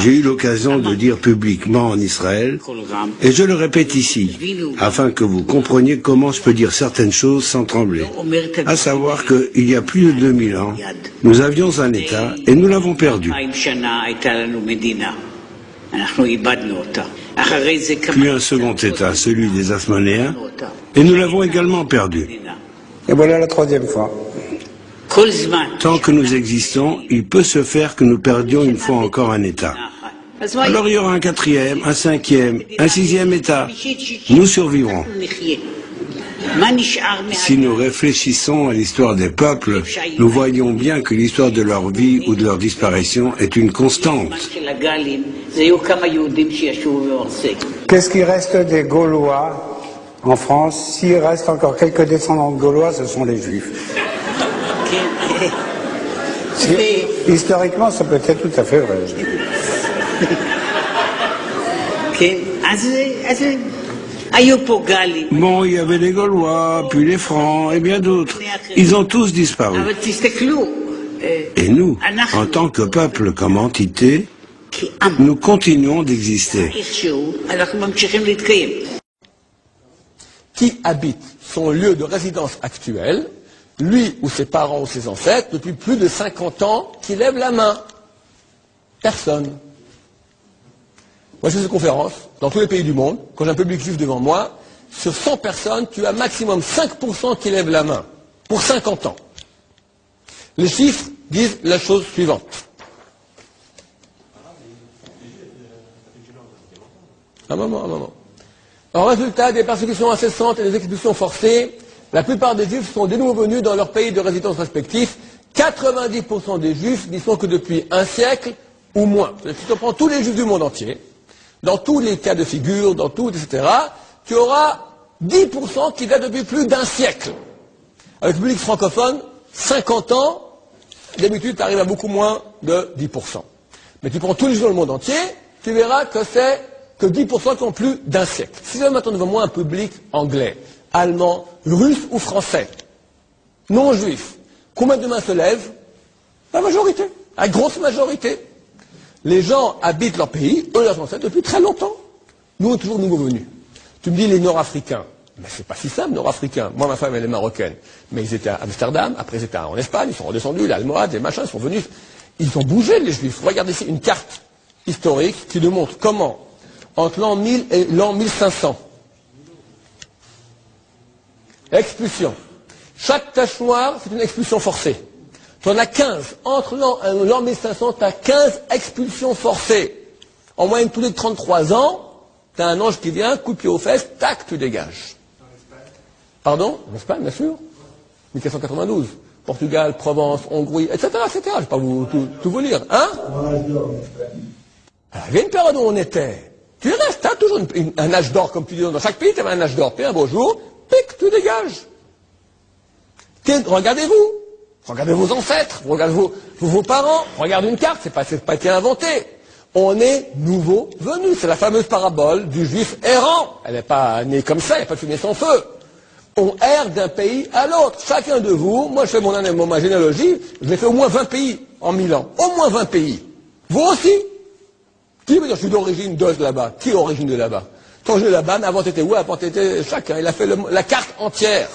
J'ai eu l'occasion de dire publiquement en Israël, et je le répète ici, afin que vous compreniez comment je peux dire certaines choses sans trembler. À savoir qu'il y a plus de 2000 ans, nous avions un État et nous l'avons perdu. Puis un second État, celui des Asmonéens, et nous l'avons également perdu. Et voilà la troisième fois. Tant que nous existons, il peut se faire que nous perdions une fois encore un État. Alors il y aura un quatrième, un cinquième, un sixième État. Nous survivrons. Si nous réfléchissons à l'histoire des peuples, nous voyons bien que l'histoire de leur vie ou de leur disparition est une constante. Qu'est-ce qui reste des Gaulois en France? S'il reste encore quelques descendants de Gaulois, ce sont les Juifs. Historiquement, ça peut être tout à fait vrai. Bon, il y avait les Gaulois, puis les Francs et bien d'autres. Ils ont tous disparu. Et nous, en tant que peuple, comme entité, nous continuons d'exister. Qui habite son lieu de résidence actuel, lui ou ses parents ou ses ancêtres, depuis plus de 50 ans, qui lève la main? Personne. Moi, je fais des conférences dans tous les pays du monde. Quand j'ai un public juif devant moi, sur 100 personnes, tu as maximum 5% qui lèvent la main. Pour 50 ans. Les chiffres disent la chose suivante. Un moment. En résultat des persécutions incessantes et des expulsions forcées, la plupart des juifs sont de nouveau venus dans leur pays de résidence respectifs. 90% des juifs n'y sont que depuis un siècle ou moins. Si tu prends tous les juifs du monde entier, dans tous les cas de figure, dans tout, etc., tu auras 10% qui datent depuis plus d'un siècle. Avec le public francophone, 50 ans, d'habitude, tu arrives à beaucoup moins de 10%. Mais tu prends tous les juifs dans le monde entier, tu verras que c'est que 10% qui ont plus d'un siècle. Si j'ai maintenant devant moi un public anglais, allemand, russe ou français, non juif, combien de mains se lèvent? La majorité, la grosse majorité. Les gens habitent leur pays, eux leurs ancêtres, depuis très longtemps. Nous, on est toujours nouveaux venus. Tu me dis les Nord-Africains. Mais c'est pas si simple, Nord-Africains. Moi, ma femme, elle est marocaine. Mais ils étaient à Amsterdam, après ils étaient en Espagne, ils sont redescendus, l'Almohade, les machins, ils sont venus. Ils ont bougé, les Juifs. Regardez ici une carte historique qui nous montre comment, entre l'an 1000 et l'an 1500, expulsion. Chaque tache noire, c'est une expulsion forcée. Tu en as 15. Entre l'an 1500, tu as 15 expulsions forcées. En moyenne, tous les 33 ans, tu as un ange qui vient, coup de pied aux fesses, tac, tu dégages. Pardon? En Espagne, bien sûr. 1492. Portugal, Provence, Hongrie, etc., etc. Je ne vais pas tout vous lire. Hein? Alors, il y a une période où on était. Tu restes, tu as toujours un âge d'or, comme tu dis. Dans chaque pays, tu avais un âge d'or. Puis un beau jour, pic, tu dégages. Regardez-vous. Regardez vos ancêtres. Regardez vos parents. Regardez une carte. C'est pas été inventé. On est nouveau venus. C'est la fameuse parabole du juif errant. Elle n'est pas née comme ça, il n'y a pas de fumée sans feu. On erre d'un pays à l'autre. Chacun de vous, moi je fais ma généalogie, j'ai fait au moins 20 pays en 1000 ans. Au moins 20 pays. Vous aussi. Qui veut dire je suis d'origine de là-bas? Qui est origine de là-bas? Quand je suis là-bas, mais avant t'étais où? Avant t'étais chacun. Il a fait la carte entière.